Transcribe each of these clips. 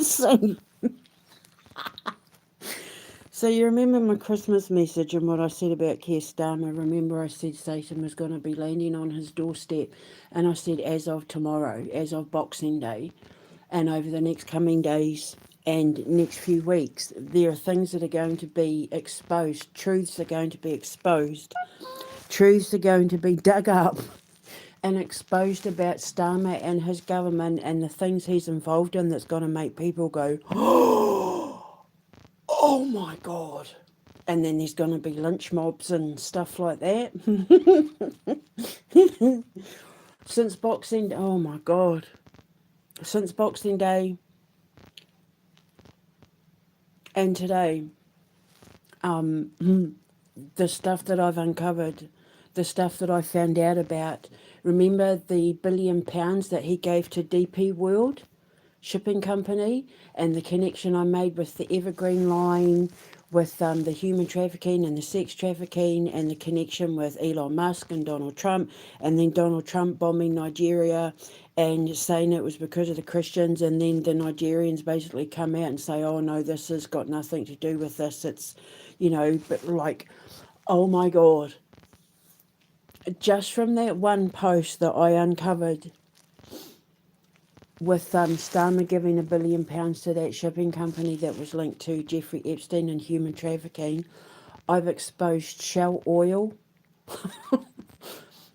so, so you remember my Christmas message and what I said about Keir Starmer? Remember I said Satan was going to be landing on his doorstep, and I said as of tomorrow, as of Boxing Day, and over the next coming days and next few weeks, there are things that are going to be exposed. Truths are going to be exposed. Truths are going to be dug up and exposed about Starmer and his government and the things he's involved in that's going to make people go, oh my God. And then there's going to be lynch mobs and stuff like that. Since Boxing, oh my God. Since Boxing Day and today, the stuff that I've uncovered, the stuff that I found out about. Remember the £1 billion that he gave to DP World Shipping Company, and the connection I made with the Evergreen line, with the human trafficking and the sex trafficking, and the connection with Elon Musk and Donald Trump, and then Donald Trump bombing Nigeria and saying it was because of the Christians, and then the Nigerians basically come out and say, oh no, this has got nothing to do with this, it's, but like, oh my God. Just from that one post that I uncovered with Starmer giving £1 billion to that shipping company that was linked to Jeffrey Epstein and human trafficking, I've exposed Shell Oil.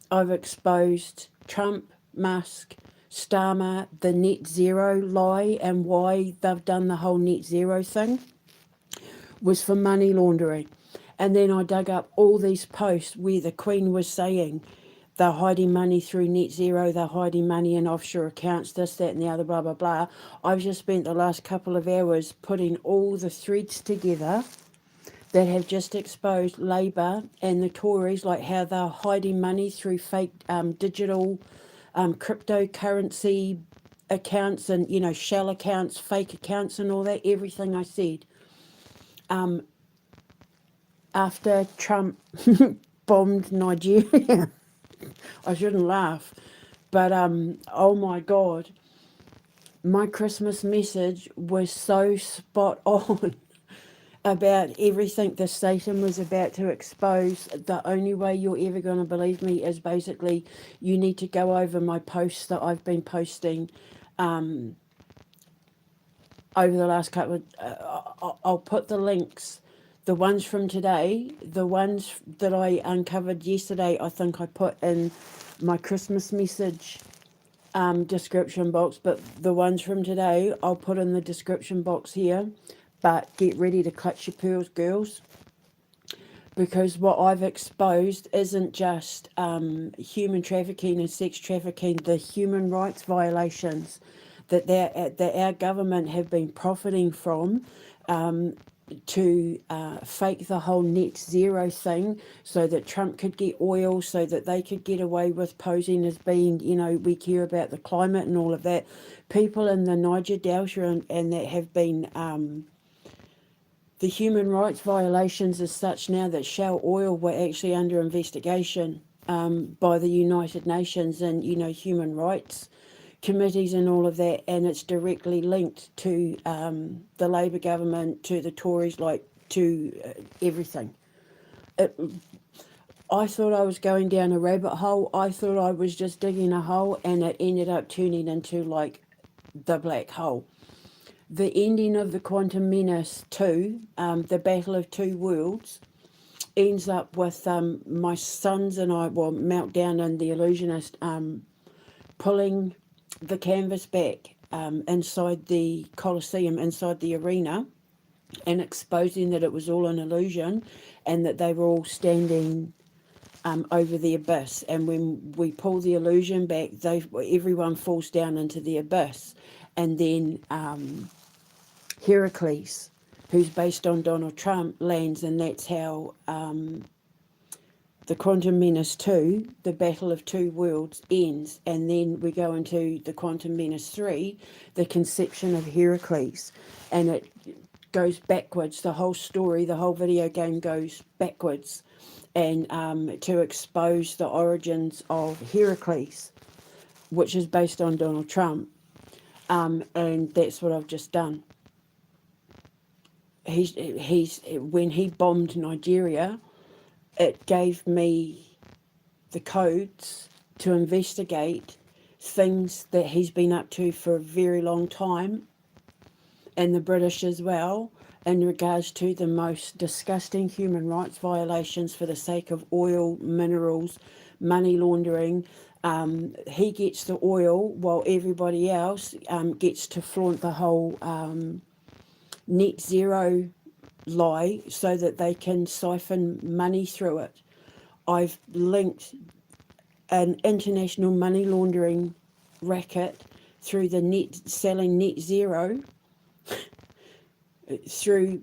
I've exposed Trump, Musk, Starmer, the net zero lie, and why they've done the whole net zero thing was for money laundering. And then I dug up all these posts where the Queen was saying they're hiding money through net zero, they're hiding money in offshore accounts, this, that, and the other, blah, blah, blah. I've just spent the last couple of hours putting all the threads together that have just exposed Labour and the Tories, like how they're hiding money through fake digital cryptocurrency accounts and, shell accounts, fake accounts and all that, everything I said. After Trump bombed Nigeria, I shouldn't laugh, but oh my God, my Christmas message was so spot on about everything the Satan was about to expose. The only way you're ever going to believe me is basically you need to go over my posts that I've been posting over the last couple of... I'll put the links. The ones from today, the ones that I uncovered yesterday, I think I put in my Christmas message description box, but the ones from today, I'll put in the description box here. But get ready to clutch your pearls, girls, because what I've exposed isn't just human trafficking and sex trafficking, the human rights violations that our government have been profiting from to fake the whole net zero thing so that Trump could get oil, so that they could get away with posing as being, we care about the climate and all of that. People in the Niger Delta and that have been... the human rights violations is such now that Shell Oil were actually under investigation by the United Nations and, human rights committees and all of that, and it's directly linked to the Labour government, to the Tories, like to everything. I thought I was going down a rabbit hole. I thought I was just digging a hole, and it ended up turning into like the black hole. The ending of the Quantum Menace 2, the Battle of Two Worlds, ends up with my sons and I, well, Meltdown and the Illusionist, pulling the canvas back inside the Colosseum, inside the arena, and exposing that it was all an illusion and that they were all standing over the abyss. And when we pull the illusion back, everyone falls down into the abyss. And then Heracles, who's based on Donald Trump, lands, and that's how the Quantum Menace 2, the Battle of Two Worlds, ends. And then we go into the Quantum Menace 3, the conception of Heracles. And it goes backwards. The whole story, the whole video game goes backwards. And to expose the origins of Heracles, which is based on Donald Trump. And that's what I've just done. He's when he bombed Nigeria, it gave me the codes to investigate things that he's been up to for a very long time, and the British as well, in regards to the most disgusting human rights violations for the sake of oil, minerals, money laundering. He gets the oil while everybody else gets to flaunt the whole net zero lie so that they can siphon money through it. I've linked an international money laundering racket through the selling net zero, through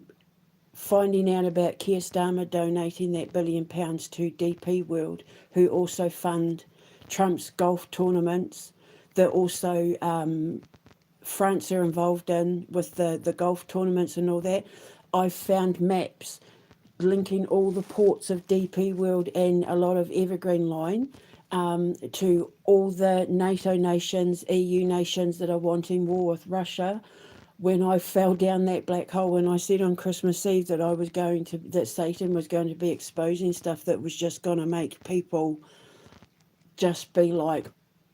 finding out about Keir Starmer donating that £1 billion to DP World, who also fund Trump's golf tournaments, that also France are involved in with the golf tournaments and all that. I've found maps linking all the ports of DP World and a lot of Evergreen Line to all the NATO nations, EU nations that are wanting war with Russia. When I fell down that black hole, when I said on Christmas Eve that that Satan was going to be exposing stuff that was just going to make people just be like,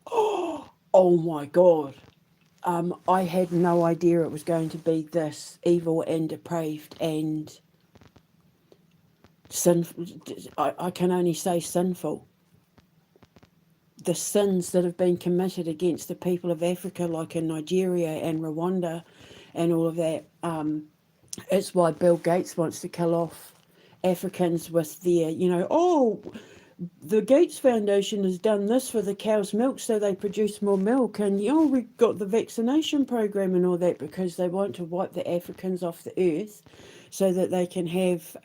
oh my God. I had no idea it was going to be this evil and depraved and sinful. I can only say sinful. The sins that have been committed against the people of Africa, like in Nigeria and Rwanda and all of that. It's why Bill Gates wants to kill off Africans with their, the Gates Foundation has done this for the cow's milk so they produce more milk, and we've got the vaccination program and all that, because they want to wipe the Africans off the earth so that they can have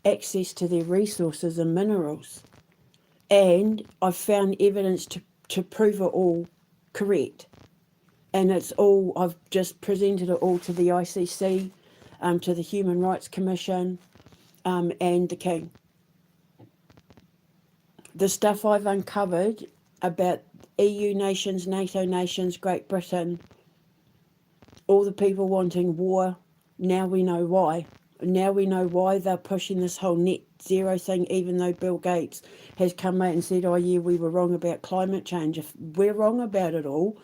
access to their resources and minerals. And I've found evidence to prove it all correct. And it's all, I've just presented it all to the ICC, to the Human Rights Commission, and the King. The stuff I've uncovered about EU nations, NATO nations, Great Britain, all the people wanting war, now we know why. Now we know why they're pushing this whole net zero thing, even though Bill Gates has come out and said, oh yeah, we were wrong about climate change. If we're wrong about it all,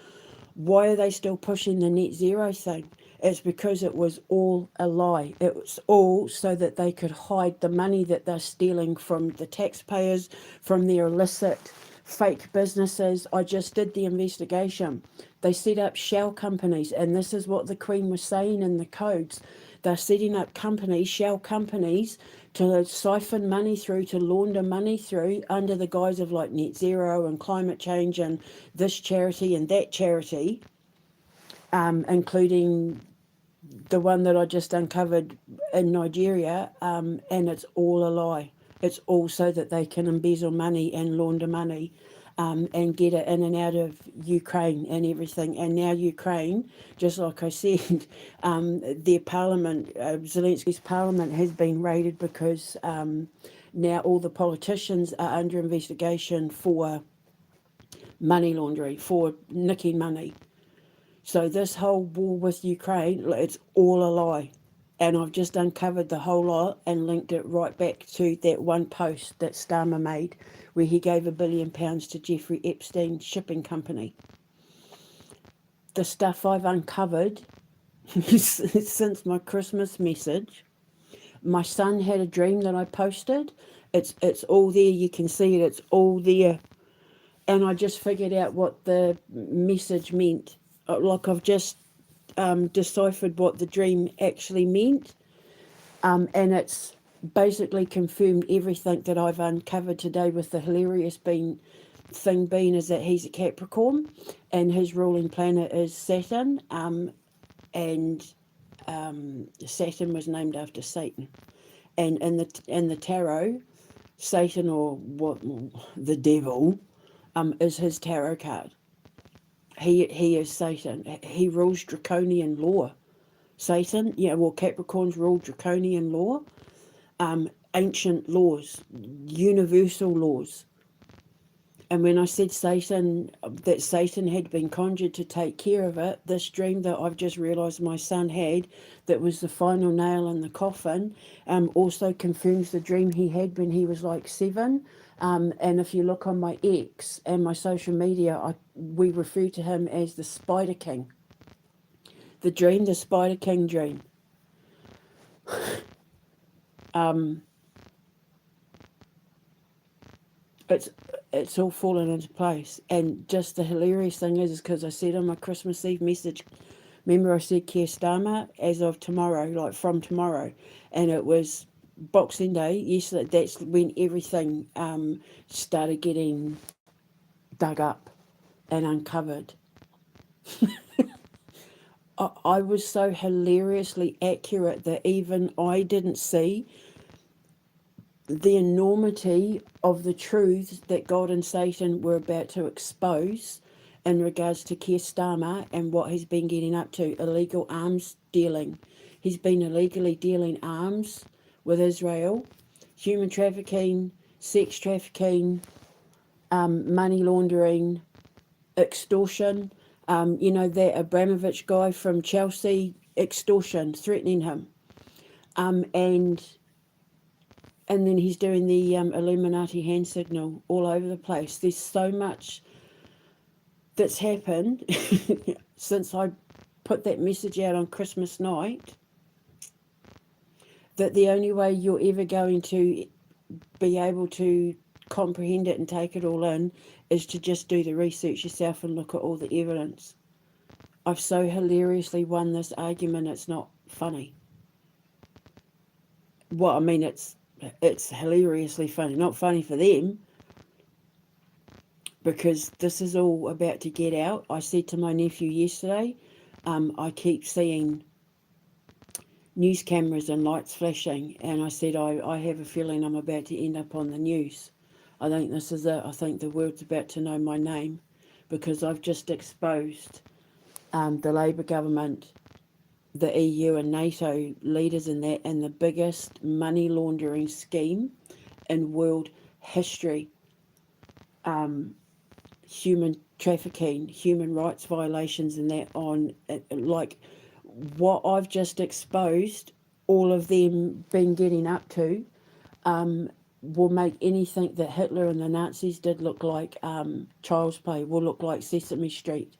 why are they still pushing the net zero thing? It's because it was all a lie. It was all so that they could hide the money that they're stealing from the taxpayers, from their illicit fake businesses. I just did the investigation. They set up shell companies, and this is what the Queen was saying in the codes. They're setting up companies, shell companies, to siphon money through, to launder money through, under the guise of like net zero and climate change and this charity and that charity, including the one that I just uncovered in Nigeria, and it's all a lie. It's all so that they can embezzle money and launder money, and get it in and out of Ukraine and everything. And now Ukraine, just like I said, their parliament, Zelensky's parliament, has been raided because now all the politicians are under investigation for money laundering, for nicking money. So this whole war with Ukraine, it's all a lie. And I've just uncovered the whole lot and linked it right back to that one post that Starmer made where he gave £1 billion to Jeffrey Epstein shipping company. The stuff I've uncovered since my Christmas message. My son had a dream that I posted. It's all there. You can see it. It's all there. And I just figured out what the message meant. Like I've just deciphered what the dream actually meant, and it's basically confirmed everything that I've uncovered today, with the hilarious thing being is that he's a Capricorn and his ruling planet is Saturn, and Saturn was named after Satan, and in the tarot, Satan, or what, the devil, is his tarot card. He is Satan. He rules draconian law. Satan, Capricorns rule draconian law, ancient laws, universal laws. And when I said that Satan had been conjured to take care of it, this dream that I've just realised my son had, that was the final nail in the coffin, also confirms the dream he had when he was like 7. And if you look on my X and my social media, we refer to him as the Spider King. The dream, the Spider King dream. It's all fallen into place. And just the hilarious thing is because I said on my Christmas Eve message, remember I said Keir Starmer as of tomorrow, like from tomorrow, and it was Boxing Day yesterday. That's when everything started getting dug up and uncovered. I was so hilariously accurate that even I didn't see the enormity of the truths that God and Satan were about to expose in regards to Keir Starmer and what he's been getting up to, illegal arms dealing. He's been illegally dealing arms with Israel, human trafficking, sex trafficking, money laundering, extortion. That Abramovich guy from Chelsea, extortion, threatening him. And then he's doing the Illuminati hand signal all over the place. There's so much that's happened since I put that message out on Christmas night that the only way you're ever going to be able to comprehend it and take it all in is to just do the research yourself and look at all the evidence. I've so hilariously won this argument, it's not funny. Well, I mean, it's hilariously funny. Not funny for them, because this is all about to get out. I said to my nephew yesterday, I keep seeing news cameras and lights flashing, and I said, I have a feeling I'm about to end up on the news. I think this is it. I think the world's about to know my name, because I've just exposed the Labour government, the EU and NATO leaders in that, and the biggest money laundering scheme in world history. Human trafficking, human rights violations, and that on, like, what I've just exposed, all of them been getting up to, will make anything that Hitler and the Nazis did look like child's play, will look like Sesame Street.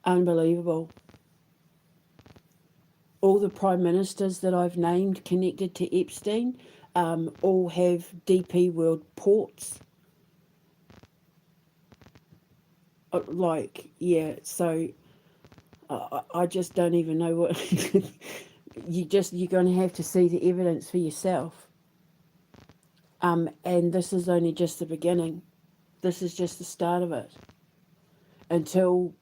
Unbelievable. All the prime ministers that I've named connected to Epstein all have DP World ports. So I just don't even know what... You're going to have to see the evidence for yourself. And this is only just the beginning. This is just the start of it. Until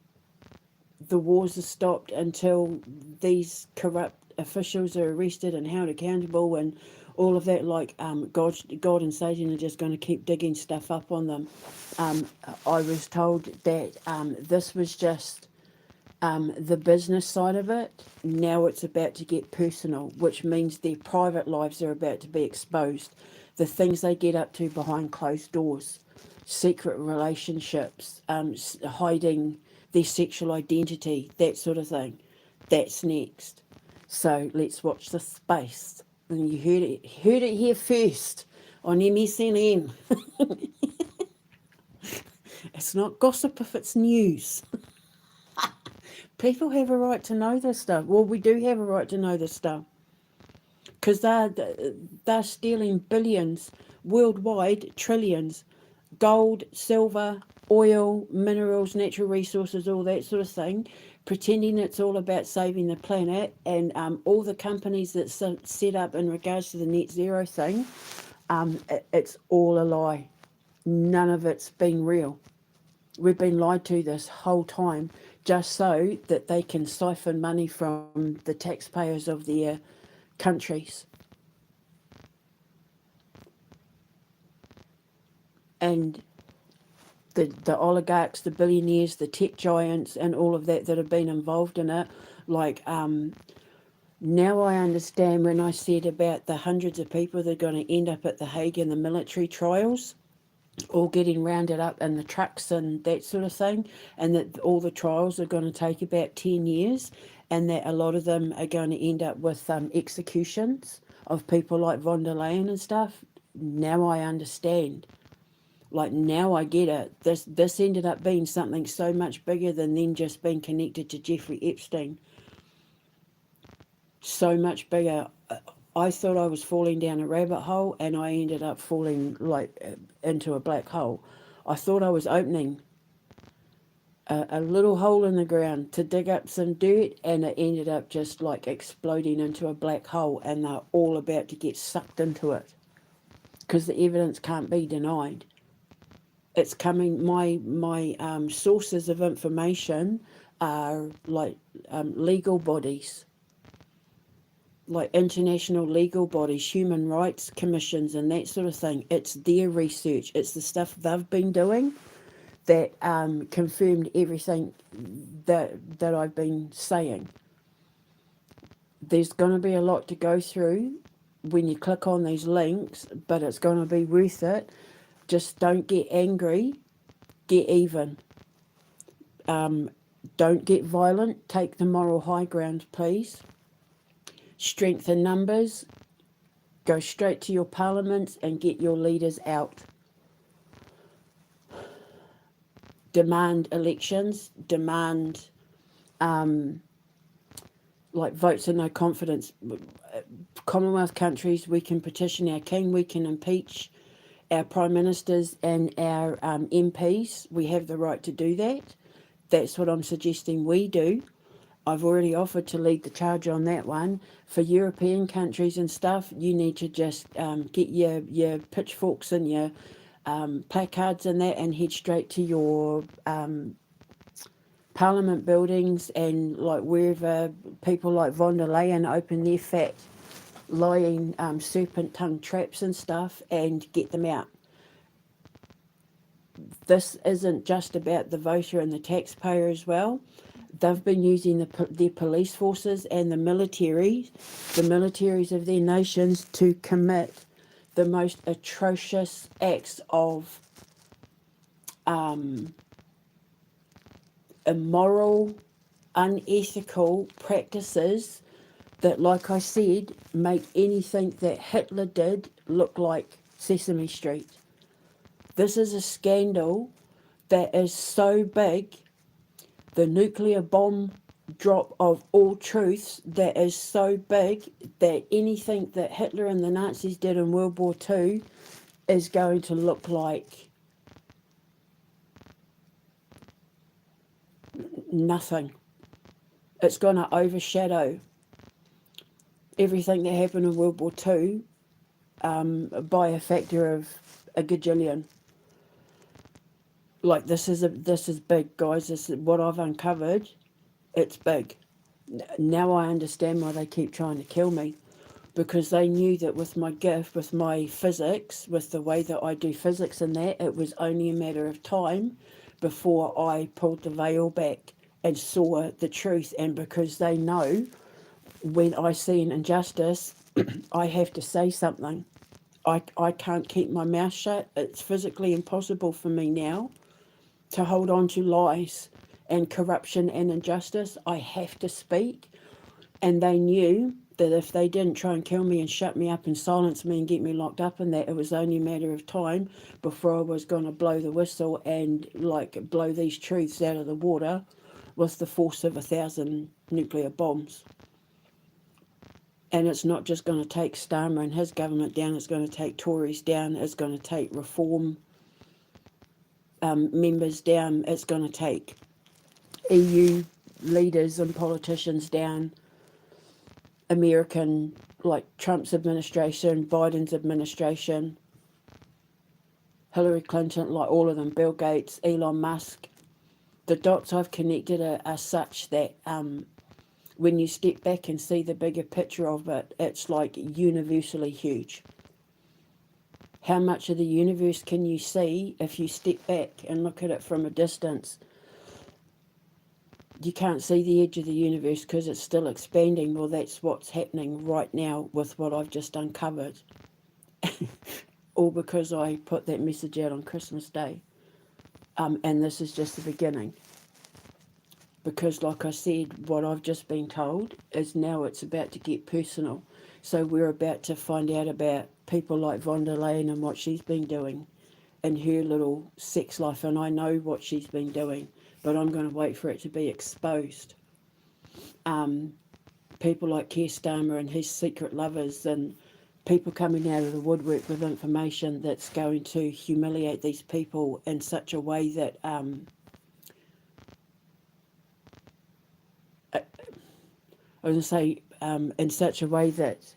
the wars are stopped, until these corrupt officials are arrested and held accountable and all of that, like God and Satan are just going to keep digging stuff up on them. I was told that this was just the business side of it. Now it's about to get personal, which means their private lives are about to be exposed. The things they get up to behind closed doors, secret relationships, hiding their sexual identity, that sort of thing. That's next. So let's watch this space. And you heard it here first on MSNN. It's not gossip if it's news. People have a right to know this stuff. Well, we do have a right to know this stuff, because they're stealing billions worldwide, trillions, gold, silver, oil, minerals, natural resources, all that sort of thing, pretending it's all about saving the planet. And all the companies that set up in regards to the net zero thing, it's all a lie. None of it's been real. We've been lied to this whole time, just so that they can siphon money from the taxpayers of their countries. And the oligarchs, the billionaires, the tech giants, and all of that have been involved in it, like Now I understand when I said about the hundreds of people that are going to end up at The Hague in the military trials, all getting rounded up in the trucks and that sort of thing, and that all the trials are going to take about 10 years, and that a lot of them are going to end up with executions of people like von der Leyen and stuff. Now I understand. Like, now I get it. This ended up being something so much bigger than them just being connected to Jeffrey Epstein. So much bigger. I thought I was falling down a rabbit hole, and I ended up falling into a black hole. I thought I was opening a little hole in the ground to dig up some dirt, and it ended up just like exploding into a black hole, and they're all about to get sucked into it because the evidence can't be denied. It's coming. My sources of information are like legal bodies, like international legal bodies, human rights commissions, and that sort of thing. It's their research. It's the stuff they've been doing that confirmed everything that I've been saying. There's going to be a lot to go through when you click on these links, but it's going to be worth it. Just don't get angry. Get even. Don't get violent. Take the moral high ground, please. Strengthen numbers. Go straight to your parliaments and get your leaders out. Demand elections. Demand like votes of no confidence. Commonwealth countries, we can petition our king, we can impeach our prime ministers and our MPs. We have the right to do that. That's what I'm suggesting we do. I've already offered to lead the charge on that one. For European countries and stuff, you need to just get your pitchforks and your placards and that, and head straight to your parliament buildings, and like wherever people like von der Leyen open their fat lying serpent tongue traps and stuff, and get them out. This isn't just about the voter and the taxpayer as well. They've been using their police forces and the militaries of their nations to commit the most atrocious acts of immoral, unethical practices that, like I said, make anything that Hitler did look like Sesame Street. This is a scandal that is so big, the nuclear bomb drop of all truths, that is so big that anything that Hitler and the Nazis did in World War II is going to look like nothing. It's going to overshadow everything that happened in World War II by a factor of a gajillion. Like, this is big, guys. This is what I've uncovered. It's big. Now I understand why they keep trying to kill me, because they knew that with my gift, with my physics, with the way that I do physics and that, it was only a matter of time before I pulled the veil back and saw the truth. And because they know when I see an injustice, I have to say something. I can't keep my mouth shut. It's physically impossible for me now to hold on to lies and corruption and injustice. I have to speak. And they knew that if they didn't try and kill me and shut me up and silence me and get me locked up in that, it was only a matter of time before I was going to blow the whistle and like blow these truths out of the water with the force of 1,000 nuclear bombs. And it's not just going to take Starmer and his government down, it's going to take Tories down, it's going to take Reform members down, it's going to take EU leaders and politicians down, American, like Trump's administration, Biden's administration, Hillary Clinton, like all of them, Bill Gates, Elon Musk. The dots I've connected are such that when you step back and see the bigger picture of it, it's like universally huge. How much of the universe can you see if you step back and look at it from a distance? you can't see the edge of the universe because it's still expanding. Well, that's what's happening right now with what I've just uncovered. All because I put that message out on Christmas Day. And this is just the beginning. Because, like I said, what I've just been told is now it's about to get personal. So we're about to find out about people like von der Leyen and what she's been doing in her little sex life. And I know what she's been doing, but I'm going to wait for it to be exposed. People like Keir Starmer and his secret lovers, and people coming out of the woodwork with information that's going to humiliate these people in such a way that I was going to say, in such a way that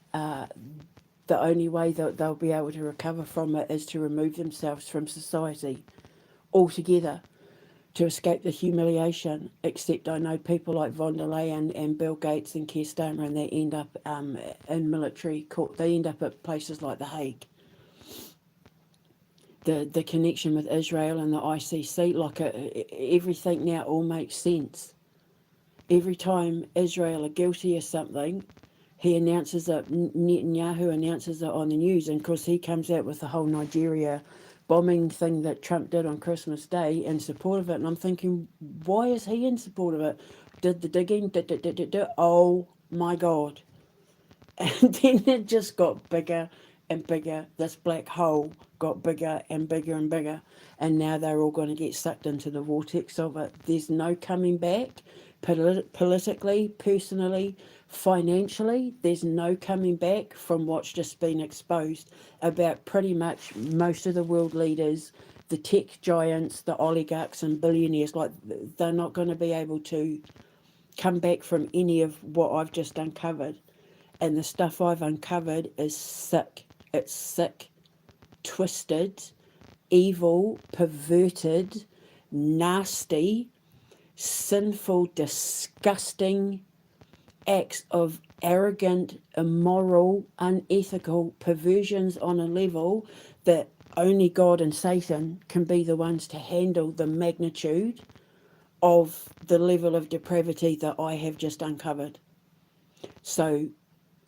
the only way that they'll be able to recover from it is to remove themselves from society altogether to escape the humiliation. Except I know people like von der Leyen and Bill Gates and Keir Starmer, and they end up in military court. They end up at places like The Hague. The connection with Israel and the ICC, like everything now all makes sense. Every time Israel are guilty of something, he announces it, Netanyahu announces it on the news, and of course he comes out with the whole Nigeria bombing thing that Trump did on Christmas Day in support of it, and I'm thinking, why is he in support of it? Did the digging, oh my God. And then it just got bigger and bigger. This black hole got bigger and bigger and bigger, and now they're all going to get sucked into the vortex of it. There's no coming back. Politically, personally, financially, there's no coming back from what's just been exposed about pretty much most of the world leaders, the tech giants, the oligarchs and billionaires. Like, they're not going to be able to come back from any of what I've just uncovered. And the stuff I've uncovered is sick. It's sick, twisted, evil, perverted, nasty, sinful, disgusting acts of arrogant, immoral, unethical perversions on a level that only God and Satan can be the ones to handle the magnitude of the level of depravity that I have just uncovered. So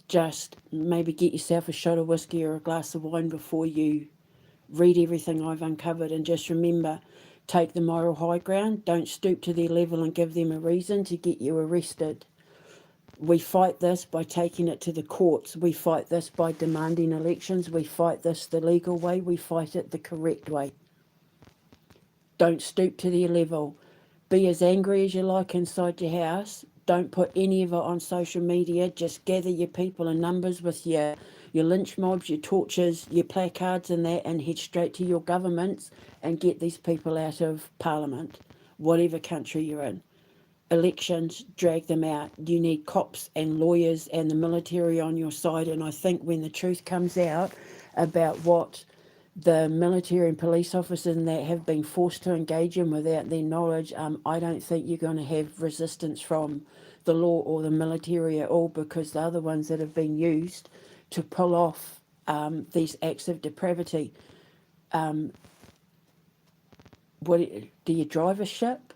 just maybe get yourself a shot of whiskey or a glass of wine before you read everything I've uncovered, and just remember, take the moral high ground. Don't stoop to their level and give them a reason to get you arrested. We fight this by taking it to the courts. We fight this by demanding elections. We fight this the legal way. We fight it the correct way. Don't stoop to their level. Be as angry as you like inside your house. Don't put any of it on social media. Just gather your people in numbers with your lynch mobs, your torches, your placards and that, and head straight to your governments and get these people out of Parliament, whatever country you're in. Elections, drag them out. You need cops and lawyers and the military on your side. And I think when the truth comes out about what the military and police officers and that have been forced to engage in without their knowledge, I don't think you're going to have resistance from the law or the military at all, because they're the ones that have been used to pull off these acts of depravity. What do you drive a ship?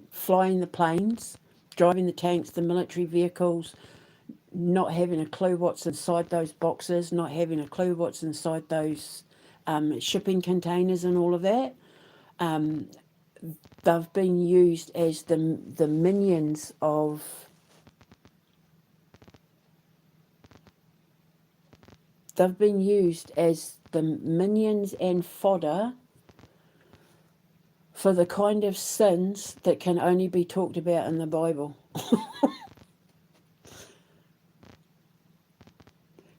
Flying the planes, driving the tanks, the military vehicles, not having a clue what's inside those boxes, not having a clue what's inside those shipping containers and all of that. They've been used as the minions of they've been used as the minions and fodder for the kind of sins that can only be talked about in the Bible.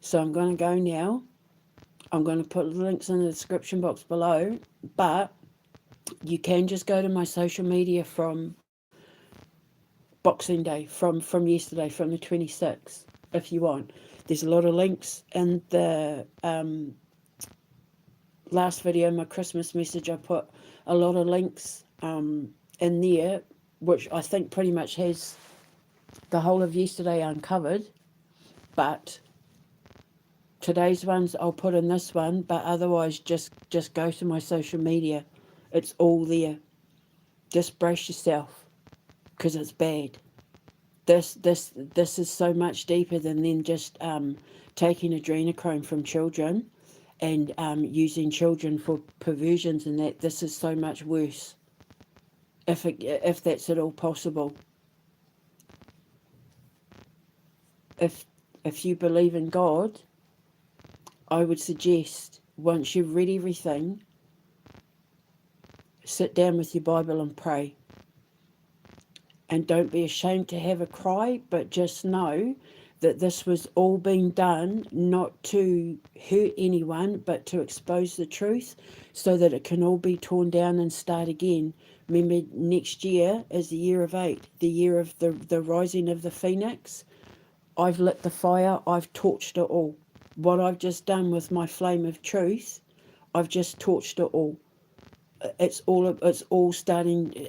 So I'm going to go now. I'm going to put links in the description box below, but you can just go to my social media from Boxing Day, from yesterday, from the 26th, if you want. There's a lot of links in the last video, my Christmas message. I put a lot of links in there, which I think pretty much has the whole of yesterday uncovered, but today's ones I'll put in this one, but otherwise just go to my social media. It's all there. Just brace yourself, because it's bad. This is so much deeper than then just taking adrenochrome from children and using children for perversions and that. This is so much worse, if that's at all possible. If you believe in God, I would suggest once you've read everything, sit down with your Bible and pray. And don't be ashamed to have a cry, but just know that this was all being done not to hurt anyone, but to expose the truth so that it can all be torn down and start again. Remember, next year is the year of 8, the year of the rising of the phoenix. I've lit the fire, I've torched it all. What I've just done with my flame of truth, I've just torched it all. It's all starting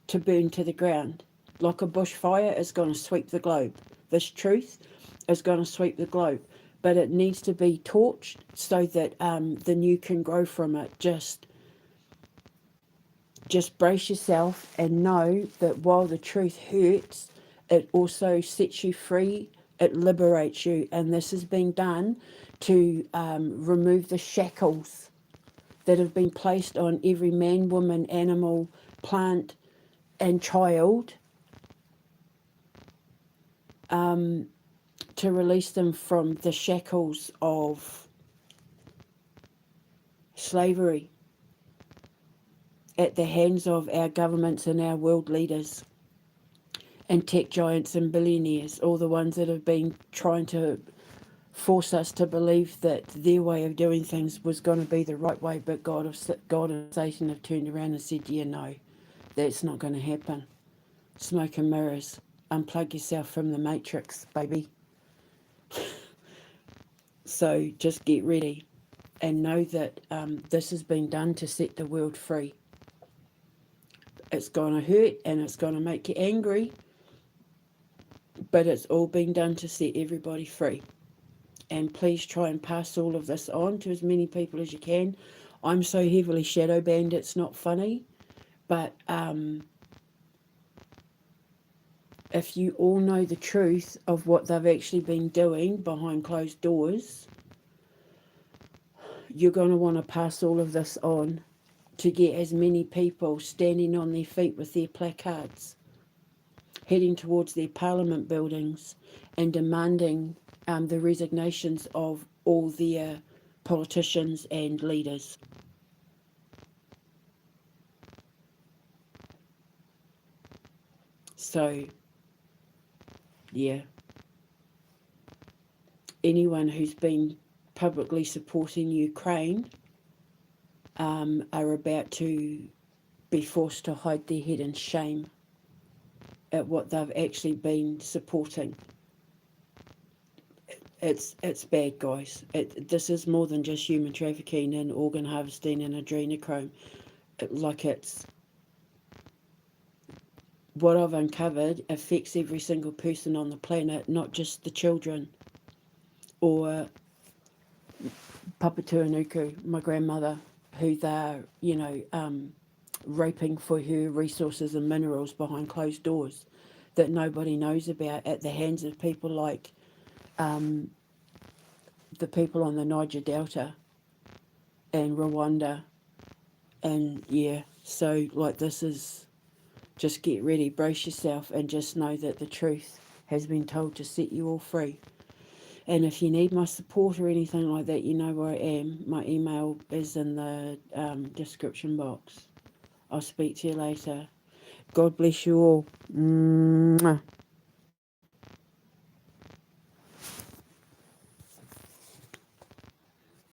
to burn to the ground. Like a bushfire is going to sweep the globe. This truth is going to sweep the globe. But it needs to be torched so that the new can grow from it. Just brace yourself and know that while the truth hurts, it also sets you free. It liberates you. And this is being done to remove the shackles that have been placed on every man, woman, animal, plant, and child, to release them from the shackles of slavery at the hands of our governments and our world leaders and tech giants and billionaires, all the ones that have been trying to force us to believe that their way of doing things was going to be the right way, but God and Satan have turned around and said, yeah, no, that's not going to happen. Smoke and mirrors. Unplug yourself from the matrix, baby. So just get ready and know that this has been done to set the world free. It's going to hurt and it's going to make you angry, but it's all been done to set everybody free. And please try and pass all of this on to as many people as you can. I'm so heavily shadow banned, it's not funny, but if you all know the truth of what they've actually been doing behind closed doors, you're going to want to pass all of this on to get as many people standing on their feet with their placards, heading towards their parliament buildings and demanding the resignations of all their politicians and leaders. So, yeah, anyone who's been publicly supporting Ukraine are about to be forced to hide their head in shame at what they've actually been supporting. It's bad, guys. This is more than just human trafficking and organ harvesting and adrenochrome. It's what I've uncovered affects every single person on the planet, not just the children. Or Papatuanuku, my grandmother, who they're, raping for her resources and minerals behind closed doors that nobody knows about at the hands of people like the people on the Niger Delta and Rwanda. And yeah, so this is, just get ready, brace yourself, and just know that the truth has been told to set you all free. And if you need my support or anything like that, you know where I am. My email is in the description box. I'll speak to you later. God bless you all. Mwah.